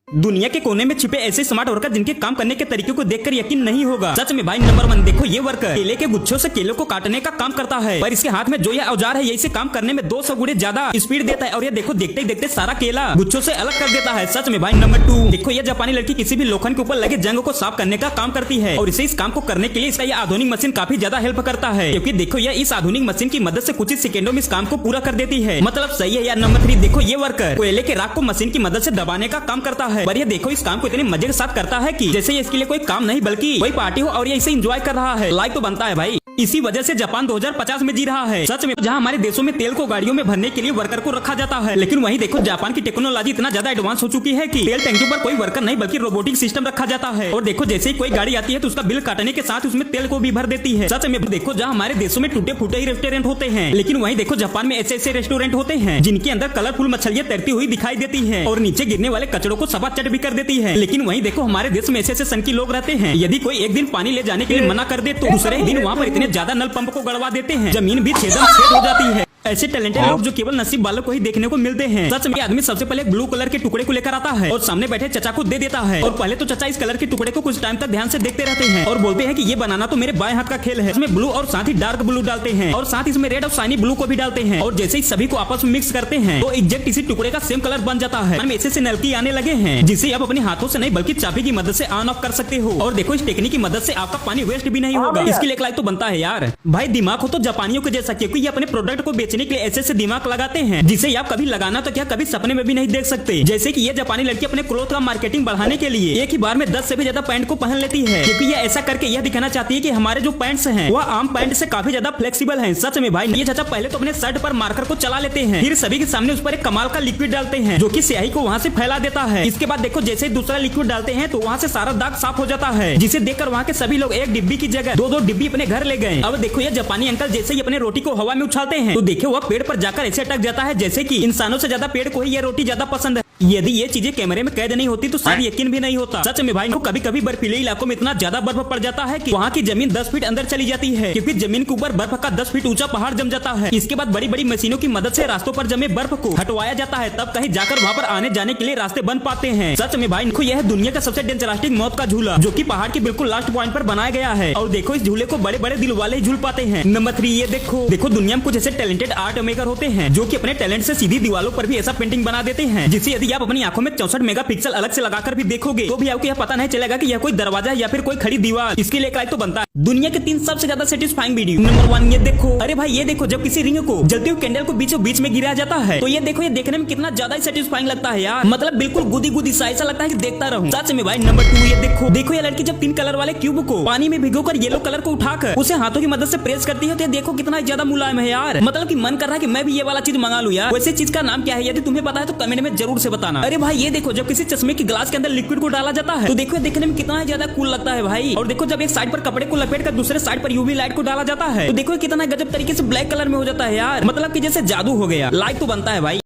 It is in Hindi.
दुनिया के कोने में छिपे ऐसे स्मार्ट वर्कर जिनके काम करने के तरीके को देखकर यकीन नहीं होगा। सच में भाई नंबर 1 देखो ये वर्कर केले के गुच्छों से केलों को काटने का काम करता है, पर इसके हाथ में जो यह औजार है ये इसे काम करने में 200 गुणे ज्यादा स्पीड देता है और ये देखो देखते ही देखते सारा केला गुच्छों से अलग कर देता है। सच में भाई नंबर 2 देखो ये जापानी लड़की किसी भी लोखंड के ऊपर लगे जंग को साफ करने का काम करती है और इसे इस काम को करने के लिए इसका यह आधुनिक मशीन काफी ज्यादा हेल्प करता है, क्योंकि देखो यह इस आधुनिक मशीन की मदद से कुछ ही सेकंडों में इस काम को पूरा कर देती है। मतलब सही है यार। नंबर 3 देखो ये वर्कर कोयले के राख को मशीन की मदद से दबाने का काम करता है, पर ये देखो इस काम को इतने मजे के साथ करता है कि जैसे ये इसके लिए कोई काम नहीं बल्कि कोई पार्टी हो और ये इसे एंजॉय कर रहा है। लाइक तो बनता है भाई। इसी वजह से जापान 2050 में जी रहा है। सच में जहां हमारे देशों में तेल को गाड़ियों में भरने के लिए वर्कर को रखा जाता है, लेकिन वहीं देखो जापान की टेक्नोलॉजी इतना ज्यादा एडवांस हो चुकी है कि तेल टंकी पर कोई वर्कर नहीं बल्कि रोबोटिक सिस्टम रखा जाता है और देखो जैसे ही कोई गाड़ी आती है तो उसका बिल काटने के साथ उसमें तेल को भी भर देती है। सच में देखो जहाँ हमारे देशों में टूटे फूटे ही रेस्टोरेंट होते हैं, लेकिन वहीं देखो जापान में ऐसे रेस्टोरेंट होते हैं जिनके अंदर कलरफुल मछलियां तैरती हुई दिखाई देती है और नीचे गिरने वाले कचड़ों को सफा चट भी कर देती है। लेकिन वहीं देखो हमारे देश में ऐसे सन की लोग रहते हैं, यदि कोई एक दिन पानी ले जाने के लिए मना कर दे तो दूसरे ही दिन वहाँ पर इतने ज्यादा नल पंप को गड़वा देते हैं, जमीन भी छेद हो जाती है। ऐसे टैलेंटेड लोग जो केवल नसीब वालों को ही देखने को मिलते हैं। सच में आदमी सबसे पहले ब्लू कलर के टुकड़े को लेकर आता है और सामने बैठे चचा को दे देता है और पहले तो चचा इस कलर के टुकड़े को कुछ टाइम तक ध्यान से देखते रहते हैं और बोलते हैं कि ये बनाना तो मेरे बाएं हाथ का खेल है। इसमें ब्लू और साथ ही डार्क ब्लू डालते हैं और साथ ही इसमें रेड और शाइनी ब्लू को भी डालते हैं और जैसे ही सभी को आपस में मिक्स करते हैं तो एग्जैक्ट इसी टुकड़े का सेम कलर बन जाता है। ऐसे नलकी आने लगे हैं जिसे आप अपने हाथों से नहीं बल्कि चाबी की मदद से ऑन ऑफ कर सकते हो और देखो इस टेक्निक की मदद से आपका पानी वेस्ट भी नहीं होगा। इसके लिए लाइक तो बनता है यार। भाई दिमाग हो तो जापानियों के जैसा, क्योंकि ये अपने प्रोडक्ट को बेचने के लिए ऐसे दिमाग लगाते हैं जिसे आप कभी लगाना तो क्या कभी सपने में भी नहीं देख सकते। जैसे कि ये जापानी लड़की अपने क्लोथ का मार्केटिंग बढ़ाने के लिए एक ही बार में 10 से भी ज्यादा पैंट को पहन लेती है, क्योंकि ये ऐसा करके यह दिखाना चाहती है कि हमारे जो पैंट्स हैं वह आम पैंट से काफी ज्यादा फ्लेक्सिबल हैं। सच में भाई ये चाचा पहले तो अपने शर्ट पर मार्कर को चला लेते हैं, फिर सभी के सामने उस पर एक कमाल का लिक्विड डालते हैं जो कि स्याही को वहाँ से फैला देता है। इसके बाद देखो जैसे दूसरा लिक्विड डालते हैं तो वहाँ से सारा दाग साफ हो जाता है, जिसे देखकर वहाँ के सभी लोग एक डिब्बी की जगह 2-2 डिब्बी अपने घर ले गए। अब देखो ये जापानी अंकल जैसे ही अपने रोटी को हवा में उछालते हैं तो देखो वह पेड़ पर जाकर ऐसे अटक जाता है जैसे कि इंसानों से ज्यादा पेड़ को ही यह रोटी ज्यादा पसंद है। यदि ये चीजें कैमरे में कैद नहीं होती तो शायद यकीन भी नहीं होता। सच में भाई कभी कभी बर्फीले इलाकों में इतना ज्यादा बर्फ पड़ जाता है कि वहाँ की जमीन 10 फीट अंदर चली जाती है, क्योंकि जमीन के ऊपर बर्फ का 10 फीट ऊंचा पहाड़ जम जाता है। इसके बाद बड़ी बड़ी मशीनों की मदद से रास्तों पर जमे बर्फ को हटवाया जाता है, तब कहीं जाकर वहाँ पर आने जाने के लिए रास्ते बन पाते हैं। सच में भाई यह दुनिया का सबसे डेंजरस्टिक मौत का झूला जो की पहाड़ के बिल्कुल लास्ट पॉइंट पर बनाया गया है और देखो इस झूले को बड़े बड़े दिल वाले झूल पाते हैं। नंबर 3 ये देखो दुनिया में कुछ ऐसे टैलेंटेड आर्ट मेकर होते हैं जो की अपने टैलेंट से सीधी दीवारों पर भी ऐसा पेंटिंग बना देते हैं जिसे यदि आप अपनी आंखों में 64 मेगापिक्सल अलग से लगाकर भी देखोगे तो भी आपको यह पता नहीं चलेगा कि यह कोई दरवाजा या फिर कोई खड़ी दीवार। इसके लिए लाइक तो बनता है। दुनिया के 3 सबसे ज्यादा सेटिस्फाइंग वीडियो। नंबर 1 ये देखो, अरे भाई ये देखो जब किसी रिंग को जलती हुई कैंडल को बीचों बीच में गिराया जाता है तो ये देखो ये देखने में कितना ज्यादा सेटिस्फाइंग लगता है यार। मतलब बिल्कुल गुदी गुदी सा ऐसा लगता है कि देखता रहूं। सच में भाई नंबर 2 ये देखो ये लड़की जब 3 कलर वाले क्यूब को पानी में भिगोकर येलो कलर को उठाकर उसे हाथों की मदद से प्रेस करती है तो देखो कितना ज्यादा मुलायम है यार। मतलब की मन कर रहा है कि मैं भी ये वाला चीज मंगा लूं यार। वैसे चीज का नाम क्या है यदि तुम्हें पता है तो कमेंट में जरूर से बताना। अरे भाई ये देखो जब किसी चश्मे की ग्लास के अंदर लिक्विड को डाला जाता है तो देखो देखने में कितना ज्यादा कूल लगता है भाई। और देखो जब एक साइड पर कपड़े को लपेट कर दूसरे साइड पर यूवी लाइट को डाला जाता है तो देखो कितना गजब तरीके से ब्लैक कलर में हो जाता है यार। मतलब कि जैसे जादू हो गया। लाइट तो बनता है भाई।